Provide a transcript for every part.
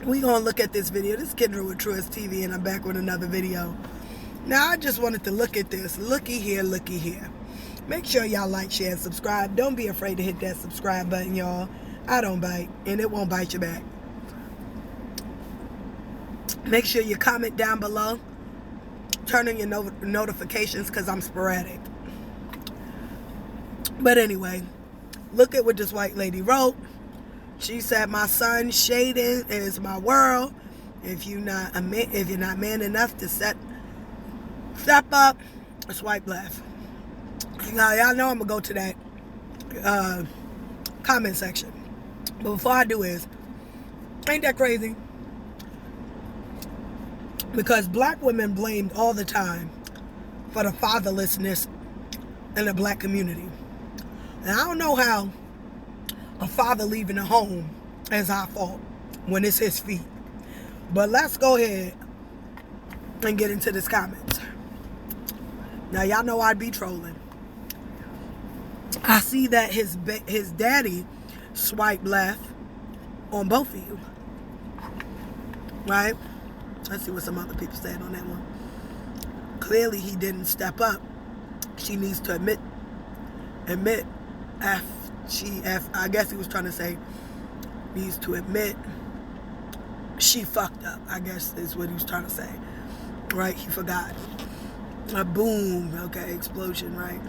We gonna look at this video. This is Kendra with Truist TV, and I'm back with another video. Now, I just wanted to look at this. Looky here, looky here. Make sure y'all like, share, and subscribe. Don't be afraid to hit that subscribe button, y'all. I don't bite, and it won't bite you back. Make sure you comment down below. Turn on your notifications, because I'm sporadic. But anyway, look at what this white lady wrote. She said, "My son Shaden is my world. If you're not man enough to step up, swipe left." Now y'all know I'm gonna go to that comment section. But before I do is, ain't that crazy? Because black women blamed all the time for the fatherlessness in the black community. And I don't know how a father leaving a home is our fault when it's his feet. But let's go ahead and get into this comments. Now y'all know I'd be trolling. I see that his daddy swiped left on both of you. Right? Let's see what some other people said on that one. Clearly he didn't step up. She needs to admit I guess he was trying to say needs to admit she fucked up, I guess is what he was trying to say. Right? He forgot. A boom. Okay, explosion, right?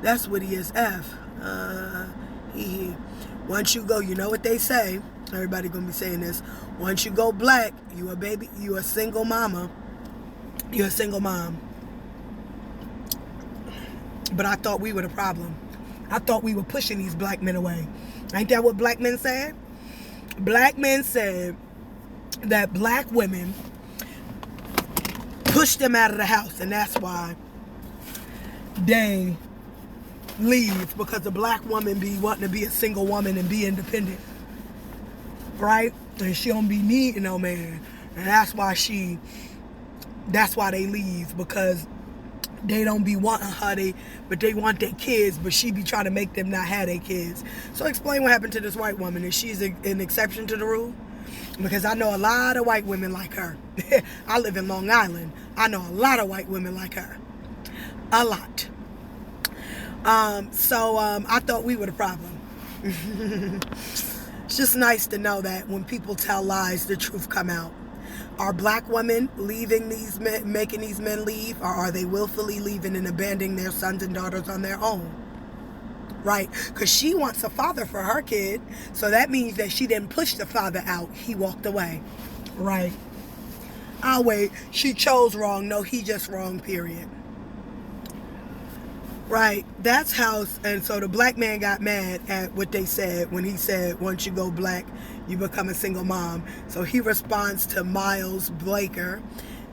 That's what he is. F. Once you go, you know what they say. Everybody gonna be saying this. Once you go black, you a single mama. You're a single mom. But I thought we were the problem. I thought we were pushing these black men away. Ain't that what black men said? Black men said that black women pushed them out of the house, and that's why they leave, because the black woman be wanting to be a single woman and be independent. Right? And she don't be needing no man. And that's why they leave, because they don't be wanting her, but they want their kids, but she be trying to make them not have their kids. So explain what happened to this white woman. Is she an exception to the rule? Because I know a lot of white women like her. I live in Long Island. I know a lot of white women like her. A lot. So I thought we were the problem. It's just nice to know that when people tell lies, the truth come out. Are black women leaving these men, making these men leave, or are they willfully leaving and abandoning their sons and daughters on their own? Right? Because she wants a father for her kid, so that means that she didn't push the father out. He walked away. Right? I'll wait. She chose wrong. No, he just wrong, period. Right? That's how, and so the black man got mad at what they said when he said, once you go black, you become a single mom. So he responds to Miles Blaker,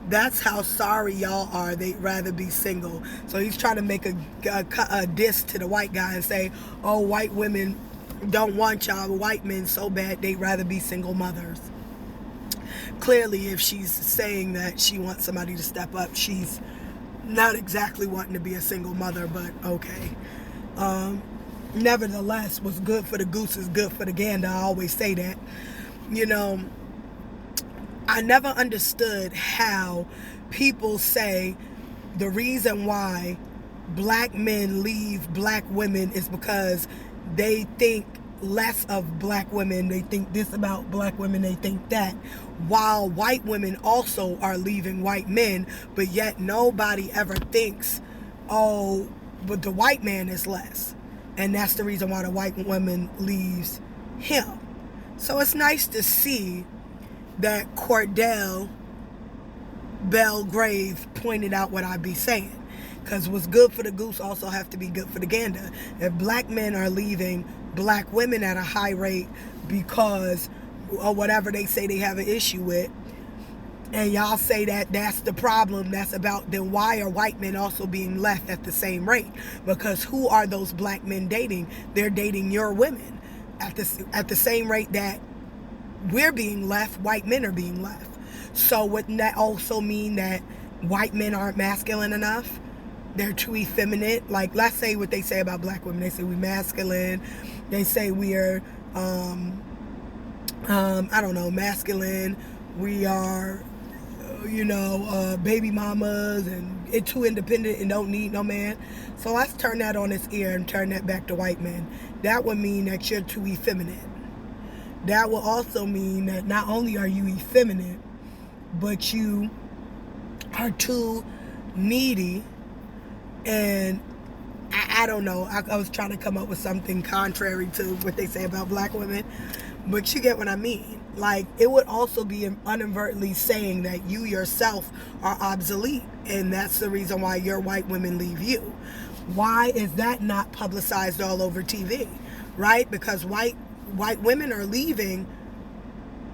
"That's how sorry y'all are. They'd rather be single." So he's trying to make a diss to the white guy and say, oh, white women don't want y'all, white men so bad they'd rather be single mothers. Clearly, if she's saying that she wants somebody to step up, she's not exactly wanting to be a single mother, but okay. Nevertheless, what's good for the goose is good for the gander. I always say that. You know, I never understood how people say the reason why black men leave black women is because they think less of black women. They think this about black women, they think that. While white women also are leaving white men, but yet nobody ever thinks, oh, but the white man is less. And that's the reason why the white woman leaves him. So it's nice to see that Cordell Belgrave pointed out what I be saying. Because what's good for the goose also have to be good for the gander. If black men are leaving black women at a high rate because of whatever they say they have an issue with, and y'all say that that's the problem, that's about, then why are white men also being left at the same rate? Because who are those black men dating? They're dating your women at the same rate that we're being left, white men are being left. So wouldn't that also mean that white men aren't masculine enough? They're too effeminate. Like, let's say what they say about black women. They say we masculine. They say we are I don't know, masculine. We are, baby mamas and too independent and don't need no man. So let's turn that on its ear and turn that back to white men. That would mean that you're too effeminate. That will also mean that not only are you effeminate, but you are too needy. And I don't know. I was trying to come up with something contrary to what they say about black women, but you get what I mean. Like, it would also be inadvertently saying that you yourself are obsolete, and that's the reason why your white women leave you. Why is that not publicized all over TV, right? Because white women are leaving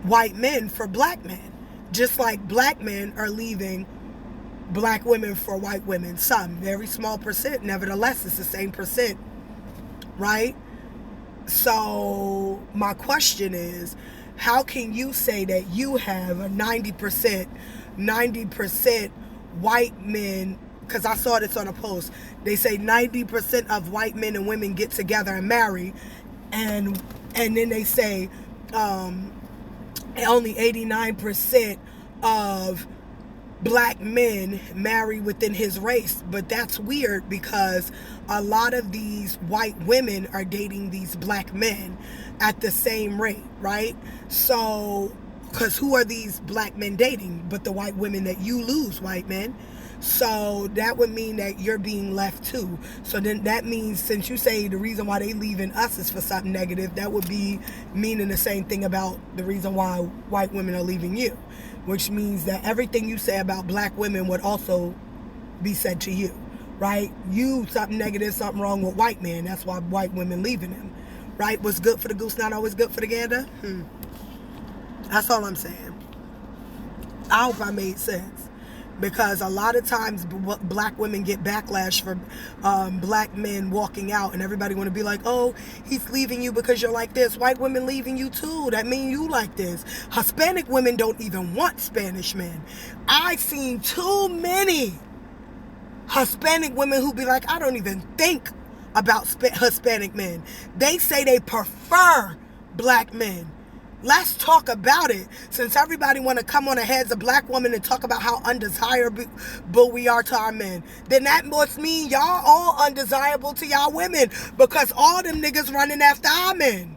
white men for black men, just like black men are leaving black women for white women. Some very small percent, nevertheless it's the same percent, right? So my question is, how can you say that you have a 90% white men? Because I saw this on a post. They say 90% of white men and women get together and marry, and then they say only 89% of black men marry within his race. But that's weird, because a lot of these white women are dating these black men at the same rate, right? So, because who are these black men dating but the white women that you lose, white men? So that would mean that you're being left too. So then that means, since you say the reason why they leaving us is for something negative, that would be meaning the same thing about the reason why white women are leaving you, which means that everything you say about black women would also be said to you, right? You, something negative, something wrong with white men. That's why white women leaving them, right? What's good for the goose not always good for the gander? That's all I'm saying. I hope I made sense. Because a lot of times black women get backlash for black men walking out, and everybody want to be like, oh, he's leaving you because you're like this. White women leaving you too. That mean you like this. Hispanic women don't even want Spanish men. I've seen too many Hispanic women who be like, I don't even think about Hispanic men. They say they prefer black men. Let's talk about it. Since everybody want to come on the heads of black women and talk about how undesirable we are to our men, then that must mean y'all all undesirable to y'all women, because all them niggas running after our men.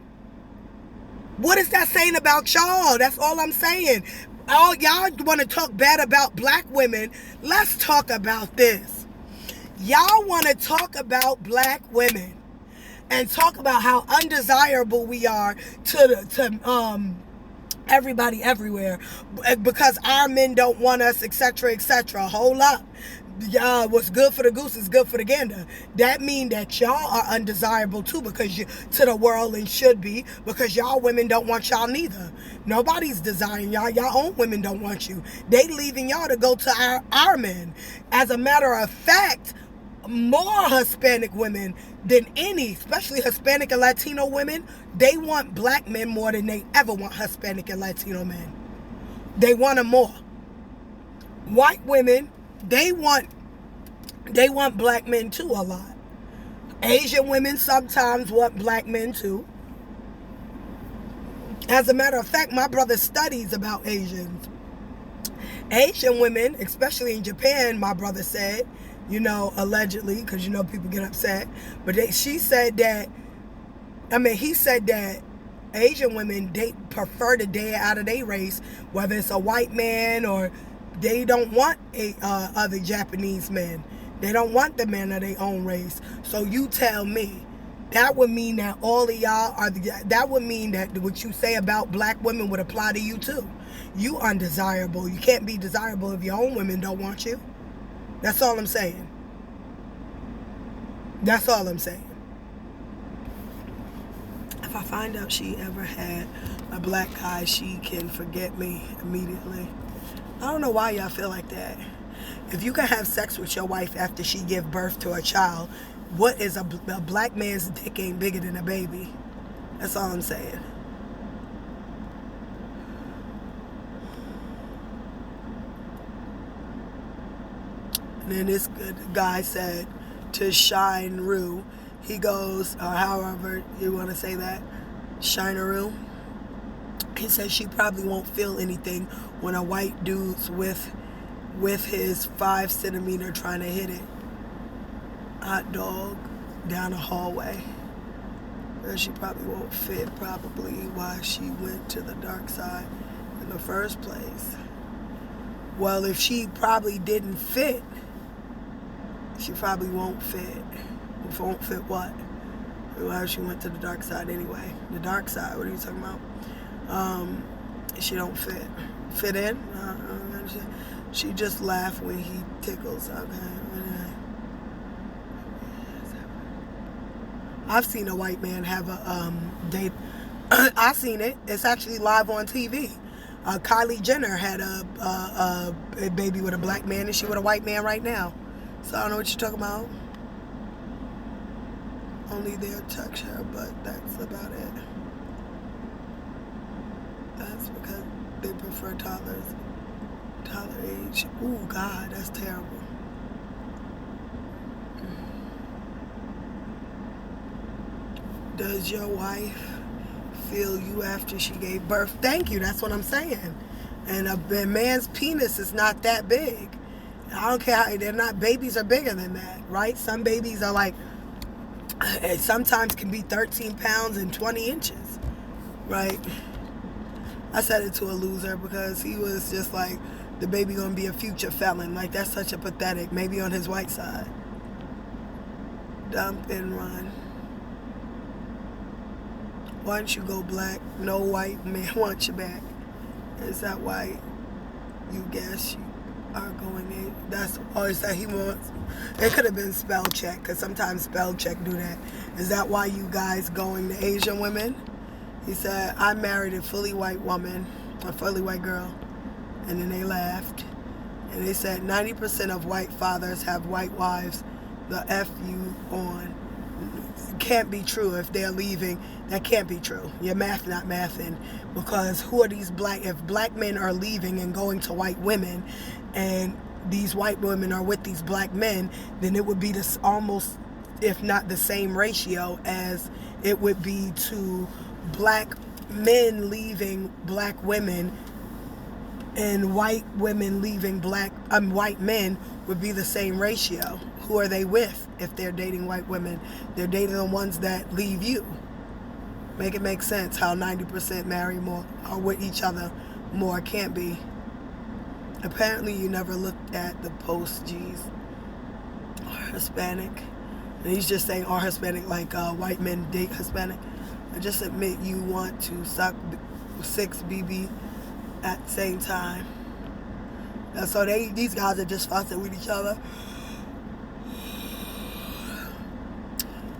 What is that saying about y'all? That's all I'm saying. All y'all want to talk bad about black women. Let's talk about this. Y'all want to talk about black women and talk about how undesirable we are to everybody everywhere, because our men don't want us, etc., etc. Hold up. What's good for the goose is good for the gander. That mean that y'all are undesirable too, because you to the world, and should be, because y'all women don't want y'all neither. Nobody's desiring y'all. Y'all own women don't want you. They leaving y'all to go to our men. As a matter of fact, more Hispanic women than any, especially Hispanic and Latino women, they want black men more than they ever want Hispanic and Latino men. They want them more. White women, they want black men too a lot. Asian women sometimes want black men too. As a matter of fact, my brother studies about Asians. Asian women, especially in Japan, my brother said, allegedly, because people get upset, but he said that Asian women, they prefer to date out of their race, whether it's a white man, or they don't want other Japanese men. They don't want the men of their own race. So you tell me, that would mean that all of y'all are, that would mean that what you say about black women would apply to you too. You undesirable. You can't be desirable if your own women don't want you. That's all I'm saying. That's all I'm saying. If I find out she ever had a black guy, she can forget me immediately. I don't know why y'all feel like that. If you can have sex with your wife after she give birth to a child, what is a black man's dick ain't bigger than a baby? That's all I'm saying. And then this guy said to Shine Rue, he goes, however you want to say that, Shineroo. He says she probably won't feel anything when a white dude's with his 5 centimeter trying to hit it. Hot dog down the hallway. She probably won't fit, probably why she went to the dark side in the first place. Well, if she probably didn't fit, she probably won't fit. Won't fit what? Why she went to the dark side anyway? The dark side, what are you talking about? She don't fit. Fit in? She just laughed when he tickles. Okay. I've seen a white man have a date. I've seen it. It's actually live on TV. Kylie Jenner had a baby with a black man, and she with a white man right now. So I don't know what you're talking about. Only they'll touch her, but that's about it. That's because they prefer toddler age. Ooh, God, that's terrible. Does your wife feel you after she gave birth? Thank you, that's what I'm saying. And a man's penis is not that big. I don't care how, they're not, babies are bigger than that, right? Some babies are like, sometimes can be 13 pounds and 20 inches, right? I said it to a loser because he was just like, the baby gonna be a future felon. Like, that's such a pathetic, maybe on his white side. Dump and run. Once you go black, no white man wants you back. Is that why you guess you are going in? That's, or is that he wants, it could have been spell check, because sometimes spell check do that. Is that why you guys going to Asian women? He said, I married a fully white woman, a fully white girl. And then they laughed. And they said 90% of white fathers have white wives. The F you on. Can't be true if they're leaving. That can't be true. Your math not mathing. Because who are these if black men are leaving and going to white women, and these white women are with these black men, then it would be this almost, if not the same ratio as it would be to black men leaving black women, and white women leaving white men would be the same ratio. Who are they with if they're dating white women? They're dating the ones that leave you. Make it make sense how 90% marry more, or with each other more. Can't be. Apparently you never looked at the post, G's. Or Hispanic. And he's just saying, or Hispanic, like white men date Hispanic. I just admit you want to suck 6 BB at the same time. And so these guys are just fussing with each other.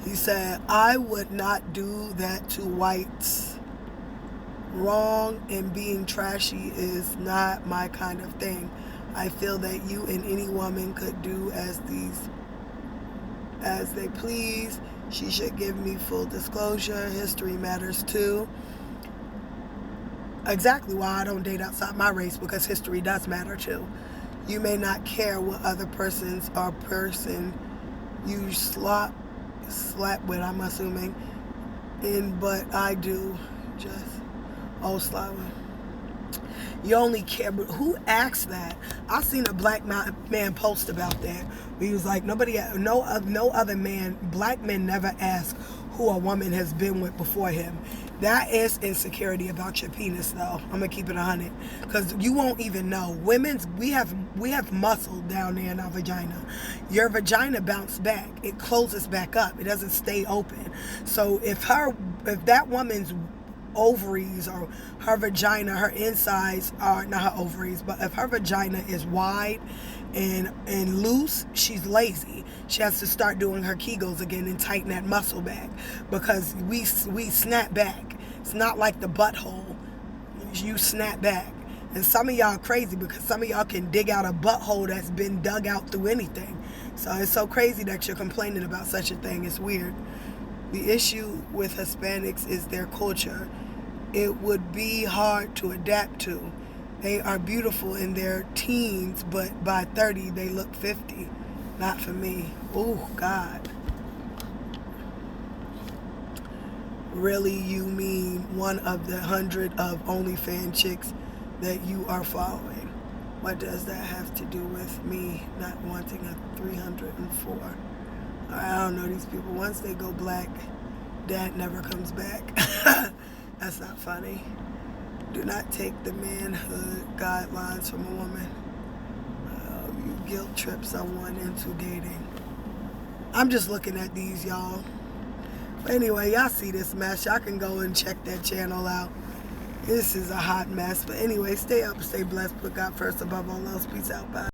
He said, I would not do that to whites. Wrong and being trashy is not my kind of thing. I feel that you and any woman could do as they please. She should give me full disclosure. History matters too. Exactly why I don't date outside my race, because history does matter too. You may not care what other persons or person you slap with, I'm assuming, but I do. Just slap with. You only care, but who asked that? I seen a black man post about that. He was like, no other man, black men never ask who a woman has been with before him. That is insecurity about your penis, though. I'm gonna keep it 100, because you won't even know. We have muscle down there in our vagina. Your vagina bounces back. It closes back up. It doesn't stay open. So if that woman's ovaries or her vagina, her insides are not her ovaries, but if her vagina is wide and loose, she's lazy. She has to start doing her Kegels again and tighten that muscle back, because we snap back. It's not like the butthole. You snap back. And some of y'all crazy, because some of y'all can dig out a butthole that's been dug out through anything. So it's so crazy that you're complaining about such a thing. It's weird. The issue with Hispanics is their culture. It would be hard to adapt to. They are beautiful in their teens, but by 30 they look 50. Not for me. Oh, God. really you mean one of the 100 of OnlyFans chicks that you are following. What does that have to do with me not wanting a 304? I don't know these people. Once they go black, dad never comes back. That's not funny. Do not take the manhood guidelines from a woman. You guilt trip someone into dating. I'm just looking at these, y'all. But anyway, y'all see this mess. Y'all can go and check that channel out. This is a hot mess. But anyway, stay up, stay blessed. Put God first above all else. Peace out. Bye.